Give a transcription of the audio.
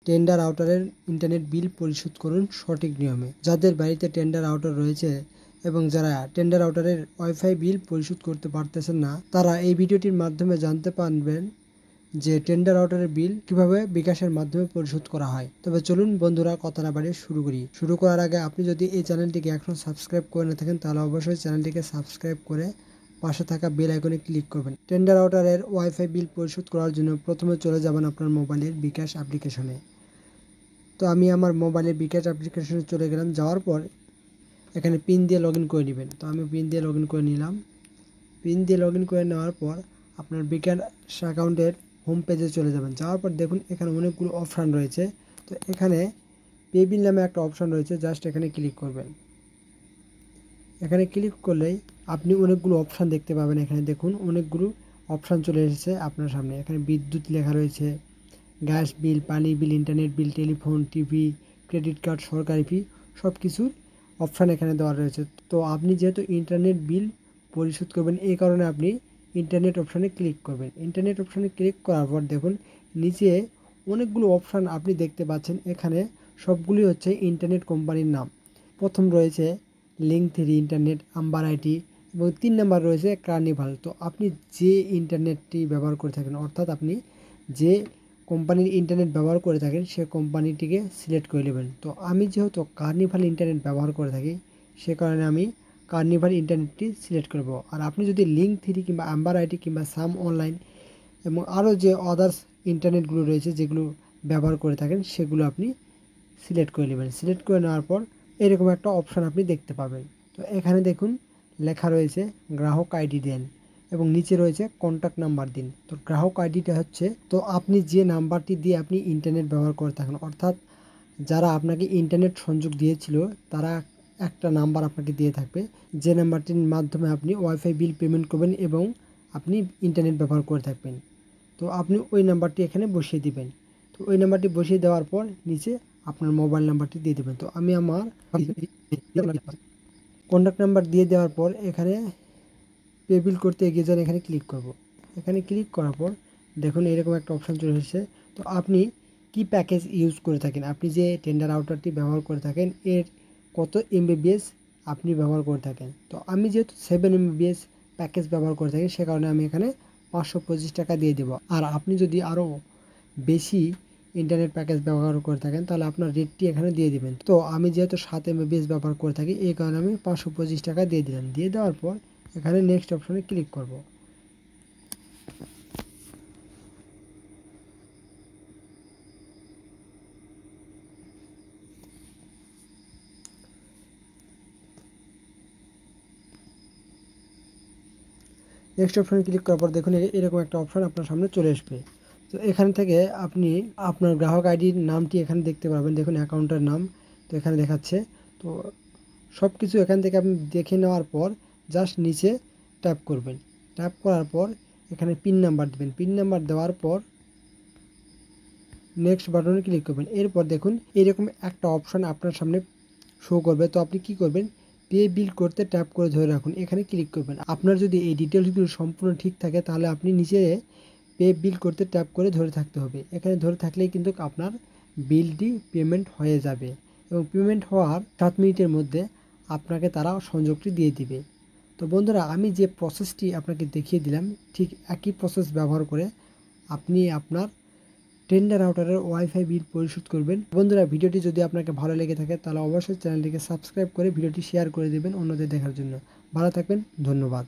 Tender আউটারের internet bill পরিশোধ করুন সঠিক নিয়মে। যাদের বাড়িতে টেন্ডার আউটার রয়েছে এবং যারা টেন্ডার আউটারের ওয়াইফাই বিল পরিশোধ করতে পারতেছেন না, তারা এই ভিডিওটির মাধ্যমে জানতে পারবেন যে টেন্ডার আউটারের বিল কিভাবে বিকাশের মাধ্যমে পরিশোধ করা হয়। তবে চলুন বন্ধুরা, কথা না বাড়িয়ে শুরু করি। শুরু করার আগে আপনি যদি এই চ্যানেলটিকে এখনো সাবস্ক্রাইব করে না থাকেন, তাহলে অবশ্যই চ্যানেলটিকে সাবস্ক্রাইব করে পাশে থাকা বেল আইকনে ক্লিক করবেন। টেন্ডার আউটারের ওয়াইফাই বিল পরিশোধ করার জন্য প্রথমে চলে যাবেন আপনার মোবাইলের বিকাশ অ্যাপ্লিকেশনে। তো আমি আমার মোবাইলের বিকাশ অ্যাপ্লিকেশনে চলে গেলাম। যাওয়ার পর এখানে পিন দিয়ে লগ ইন করে নেবেন। তো আমি পিন দিয়ে লগ ইন করে নিলাম। পিন দিয়ে লগ ইন করে নেওয়ার পর আপনার বিকাশ অ্যাকাউন্টের হোম পেজে চলে যাবেন। যাওয়ার পর দেখুন এখানে অনেকগুলো অপশান রয়েছে। তো এখানে পে বিল নামে একটা অপশান রয়েছে, জাস্ট এখানে ক্লিক করবেন। এখানে ক্লিক করলেই আপনি অনেকগুলো অপশান দেখতে পাবেন। এখানে দেখুন অনেকগুলো অপশান চলে এসেছে আপনার সামনে। এখানে বিদ্যুৎ লেখা রয়েছে, গ্যাস বিল, পানি bill, internet bill, telephone, TV, credit card, সরকারি ফি, সব কিছুর অপশান এখানে দেওয়া রয়েছে। তো আপনি যেহেতু ইন্টারনেট বিল পরিশোধ করবেন, এই কারণে আপনি ইন্টারনেট অপশানে ক্লিক করবেন। ইন্টারনেট অপশানে ক্লিক করার পর দেখুন নিচে অনেকগুলো অপশান আপনি দেখতে পাচ্ছেন। এখানে সবগুলি হচ্ছে ইন্টারনেট কোম্পানির নাম। প্রথম রয়েছে লিঙ্ক3 ইন্টারনেট, আম্বার আইটি এবং 3 নাম্বার রয়েছে কার্নিভাল। তো আপনি যে ইন্টারনেটটি ব্যবহার করে থাকেন, অর্থাৎ আপনি যে কোম্পানির ইন্টারনেট ব্যবহার করে থাকেন সে কোম্পানিটিকে সিলেক্ট করে নেবেন। তো আমি যেহেতু কার্নিভাল ইন্টারনেট ব্যবহার করে থাকি, সে কারণে আমি কার্নিভাল ইন্টারনেটটি সিলেক্ট করব। আর আপনি যদি লিঙ্ক3 কিংবা আম্বার আইটি কিংবা সাম অনলাইন এবং আরও যে আদার্স ইন্টারনেটগুলো রয়েছে যেগুলো ব্যবহার করে থাকেন, সেগুলো আপনি সিলেক্ট করে নেবেন। সিলেক্ট করে নেওয়ার পর এরকম একটা অপশান আপনি দেখতে পাবেন। তো এখানে দেখুন লেখা রয়েছে গ্রাহক আইডি দেন এবং নিচে রয়েছে কন্ট্যাক্ট নাম্বার দিন। তো গ্রাহক আইডিটা হচ্ছে, তো আপনি যে নাম্বারটি দিয়ে আপনি ইন্টারনেট ব্যবহার করে থাকেন, অর্থাৎ যারা আপনাকে ইন্টারনেট সংযোগ দিয়েছিল তারা একটা নাম্বার আপনাকে দিয়ে থাকবে, যে নাম্বারটির মাধ্যমে আপনি ওয়াইফাই বিল পেমেন্ট করবেন এবং আপনি ইন্টারনেট ব্যবহার করে থাকবেন। তো আপনি ওই নাম্বারটি এখানে বসিয়ে দিবেন। তো ওই নাম্বারটি বসিয়ে দেওয়ার পর নিচে আপনার মোবাইল নাম্বারটি দিয়ে দেবেন। তো আমি আমার কন্ট্যাক্ট নাম্বার দিয়ে দেওয়ার পর এখানে পে বিল করতে এগিয়ে যান, এখানে ক্লিক করব। এখানে ক্লিক করার পর দেখুন এরকম একটা অপশান চলে এসেছে। তো আপনি কি প্যাকেজ ইউজ করে থাকেন, আপনি যে টেন্ডার আউটারটি ব্যবহার করে থাকেন এর কত এমবিবিএস আপনি ব্যবহার করে থাকেন। তো আমি যেহেতু 7 এমবিবিএস প্যাকেজ ব্যবহার করে থাকি, সে কারণে আমি এখানে 525 টাকা দিয়ে দেবো। আর আপনি যদি আরও বেশি ইন্টারনেট প্যাকেজ ব্যবহার করে থাকেন তাহলে আপনার রেটটি এখানে দিয়ে দিবেন। তো আমি যেহেতু 7 এমবিপিএস ব্যবহার করে থাকি, এই কারণে আমি 525 টাকা দিয়ে দিলাম। দিয়ে দেওয়ার পর এখানে নেক্সট অপশনে ক্লিক করব। নেক্সট অপশনে ক্লিক করার পর দেখুন এরকম একটা অপশন আপনার সামনে চলে আসবে। তো এখান থেকে আপনি আপনার গ্রাহক আইডির নামটি এখানে দেখতে পাবেন। দেখুন অ্যাকাউন্টের নাম তো এখানে দেখাচ্ছে। তো সব কিছু এখান থেকে আপনি দেখে নেওয়ার পর জাস্ট নিচে ট্যাপ করবেন। ট্যাপ করার পর এখানে পিন নাম্বার দেবেন। পিন নাম্বার দেওয়ার পর নেক্সট বাটনে ক্লিক করবেন। এরপর দেখুন এরকম একটা অপশান আপনার সামনে শো করবে। তো আপনি কি করবেন, পে বিল করতে ট্যাপ করে ধরে রাখুন, এখানে ক্লিক করবেন। আপনার যদি এই ডিটেলসগুলো সম্পূর্ণ ঠিক থাকে তাহলে আপনি নিচে পে বিল করতে ট্যাপ করে ধরে থাকতে হবে। এখানে ধরে থাকলেই কিন্তু আপনার বিলটি পেমেন্ট হয়ে যাবে এবং পেমেন্ট হওয়ার 7 মিনিটের মধ্যে আপনাকে তারা সংযোগটি দিয়ে দিবে। তো বন্ধুরা, আমি যে প্রসেসটি আপনাকে দেখিয়ে দিলাম ঠিক একই প্রসেস ব্যবহার করে আপনি আপনার টেন্ডার আউটারের ওয়াইফাই বিল পরিশোধ করবেন। বন্ধুরা, ভিডিওটি যদি আপনাকে ভালো লেগে থাকে তাহলে অবশ্যই চ্যানেলটিকে সাবস্ক্রাইব করে ভিডিওটি শেয়ার করে দেবেন অন্যদের দেখার জন্য। ভালো থাকবেন, ধন্যবাদ।